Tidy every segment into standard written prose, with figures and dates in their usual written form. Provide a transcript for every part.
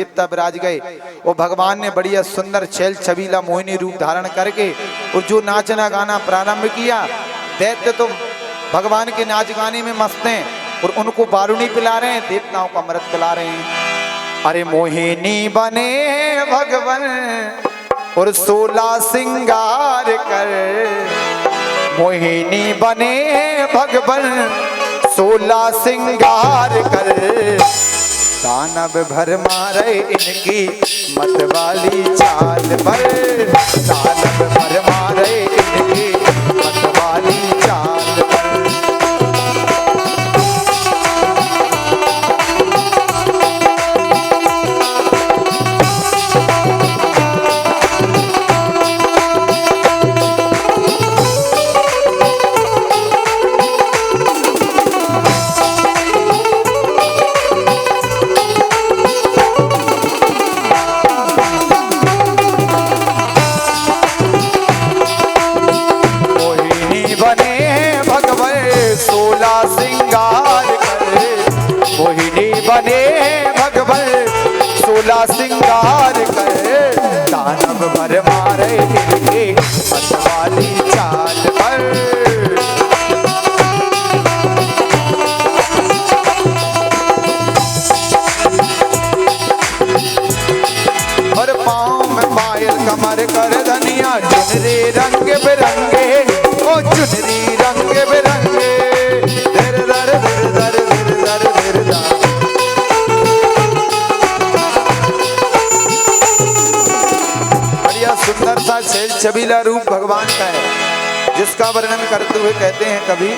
देवता विराज गए और भगवान ने बढ़िया सुंदर छैल छबीला मोहिनी रूप धारण करके और जो नाचना गाना प्रारंभ किया। दैत्य तो भगवान के नाच गाने में मस्त हैं और उनको बारूणी पिला रहे हैं, देवताओं को अमृत पिला रहे हैं। अरे मोहिनी बने भगवान और 16 सिंगार कर, मोहिनी बने भगवान 16 सिंगार कर, दानव भर मारे इनकी मतवाली चाल पर, दानव भर मारे इनकी मतवाली चाल पर। बने भगवान 16 सिंगार कर, दानव भर मारे इनके मतवाली चाल पर। और पाँव में पायल कमर कर धनिया, चुनरी रंग बिरंगे ओ चुनरी रंग बिरंगे, धर धर धर धर धर धर धर धर। सुंदर सा छैल छबीला रूप भगवान का है, जिसका वर्णन करते हुए कहते हैं कभी,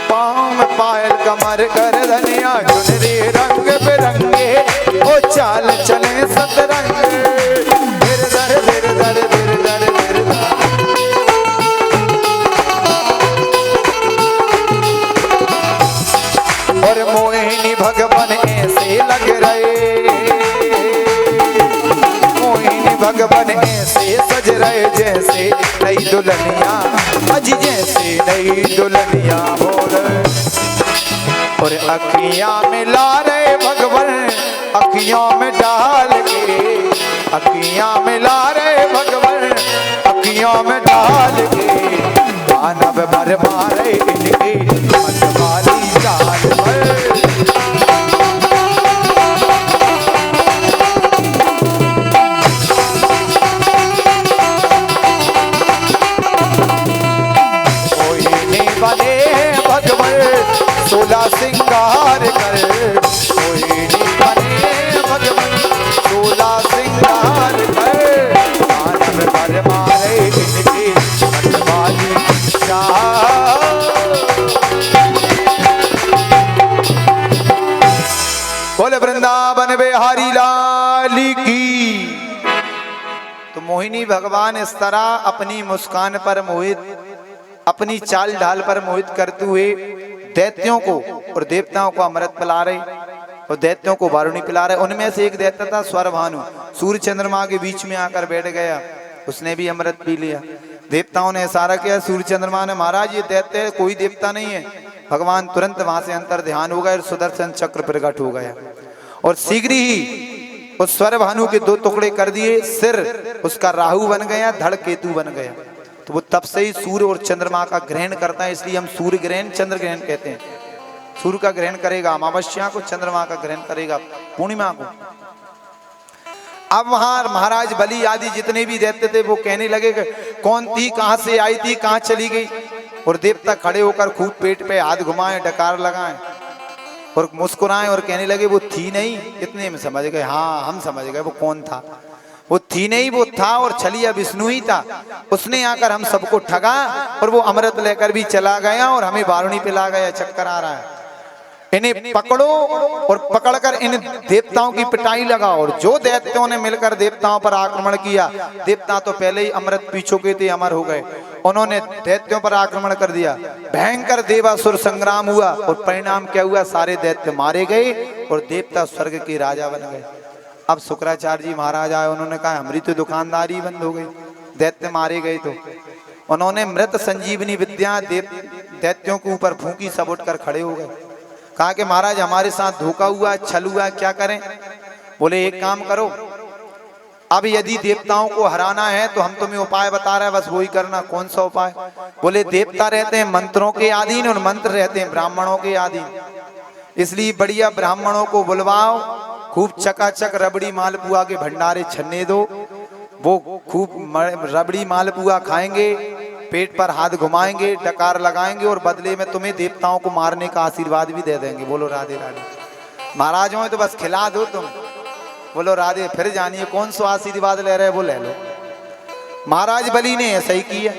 पाँव में पायल कमर कर धनिया, चुनरी रंग बिरंगे ओ चाल चले सतरंगे, धीर धर धीर धर धीर धर धीर धर। और मोहिनी भगवान ऐसे लग रहे, भगवान ऐसे सज रहे जैसे नई दुल्हनिया, अजी जैसे नई दुल्हनिया हो रहे। और अखियां में ला रहे भगवान, अखियों में डाल के, अखियां में ला रहे भगवान, अखियों में डाल के, दानव भर मारे इनकी मतवाली चाल पर। बने भगवान 16 सिंगार कर, मोहिनी बने भगवान 16 सिंगार कर, दानव भर मारे इनकी मतवाली चाल। बोले वृंदावन बिहारी लाल की। तो मोहिनी भगवान इस तरह अपनी मुस्कान पर मोहित, अपनी चाल ढाल पर मोहित करते हुए दैत्यों को और देवताओं को अमृत पिला रहे और दैत्यों को बारूणी पिला रहे। उनमें से एक दैत्य था स्वरभानु, सूर्य चंद्रमा के बीच में आकर बैठ गया, उसने भी अमृत पी लिया। देवताओं ने इशारा किया, सूर्य चंद्रमा ने, महाराज ये दैत्य कोई देवता नहीं है। भगवान तुरंत वहां से अंतर ध्यान हो गए और सुदर्शन चक्र प्रकट हो गया और शीघ्र ही उस स्वरभानु के 2 टुकड़े कर दिए, सिर उसका राहु बन गया, धड़ केतु बन गया। तो वो तब से ही सूर्य और चंद्रमा का ग्रहण करता है, इसलिए हम सूर्य ग्रहण चंद्र ग्रहण कहते हैं। सूर्य का ग्रहण करेगा अमावस्या को, चंद्रमा का ग्रहण करेगा पूर्णिमा को। अब वहां महाराज बलि आदि जितने भी दैत्य थे वो कहने लगे कौन थी, कहां से आई थी, कहां चली गई। और देवता खड़े होकर खूब पेट पे हाथ घुमाए, डकार लगाए और मुस्कुराए और कहने लगे वो थी नहीं। इतने में समझ गए, हाँ हम समझ गए वो कौन था। वो थी नहीं, वो था और छलिया विष्णु ही था। उसने आकर हम सबको ठगा और वो अमृत लेकर भी चला गया और हमें बारूणी पिला गया। चक्कर आ रहा है, इन्हें पकड़ो और पकड़कर इन देवताओं की पिटाई लगाओ। और जो दैत्यों ने मिलकर देवताओं पर आक्रमण किया, देवता तो पहले ही अमृत पी चुके थे, अमर हो गए, उन्होंने दैत्यों पर आक्रमण कर दिया। भयंकर देवासुर संग्राम हुआ और परिणाम क्या हुआ, सारे दैत्य मारे गए और देवता स्वर्ग के राजा बन गए। अब शुक्राचार्य जी महाराज आए, उन्होंने कहा हमारी तो दुकानदारी बंद हो गई, दैत्य मारे गए। तो उन्होंने मृत संजीवनी विद्या दैत्यों के ऊपर फूंकी, सब उठकर खड़े हो गए। कहा कि महाराज हमारे साथ धोखा हुआ, छल हुआ, क्या करें। बोले एक काम करो, अब यदि देवताओं को हराना है तो हम तुम्हें उपाय बता रहे हैं, बस वही करना। कौन सा उपाय? बोले देवता रहते हैं मंत्रों के अधीन और मंत्र रहते हैं ब्राह्मणों के अधीन, इसलिए बढ़िया ब्राह्मणों को बुलवाओ, खूब चकाचक रबड़ी मालपुआ के भंडारे छन्ने दो, वो खूब रबड़ी मालपुआ खाएंगे, पेट पर हाथ घुमाएंगे, डकार लगाएंगे और बदले में तुम्हें देवताओं को मारने का आशीर्वाद भी दे देंगे। बोलो राधे राधे। महाराज हो तो बस खिला दो तुम। बोलो राधे। फिर जानिए कौन सा आशीर्वाद ले रहे वो ले लो। महाराज बलि ने ऐसा ही किया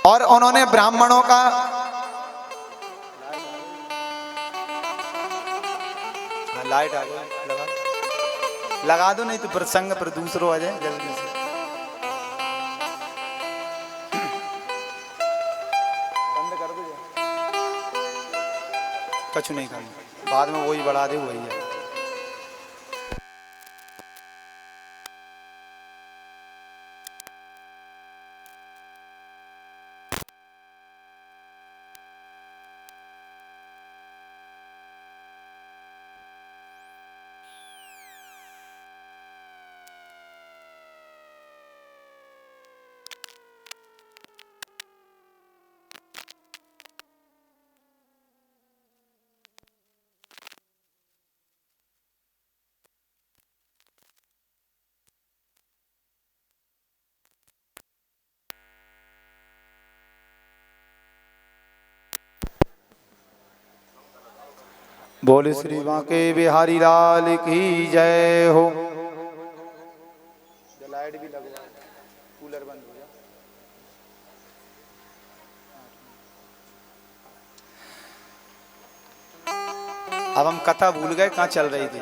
और उन्होंने ब्राह्मणों का लाइट आ गई, लगा दो, नहीं तो प्रसंग पर दूसरों आ जाए जल्दी से। बंद कर दो, कुछ नहीं करना, बाद में वही बढ़ा दे वही है। बोले श्री बांके बिहारी लाल की जय हो। लाइट भी लगवा, कूलर बंद हो गया। अब हम कथा भूल गए कहाँ चल रही थी।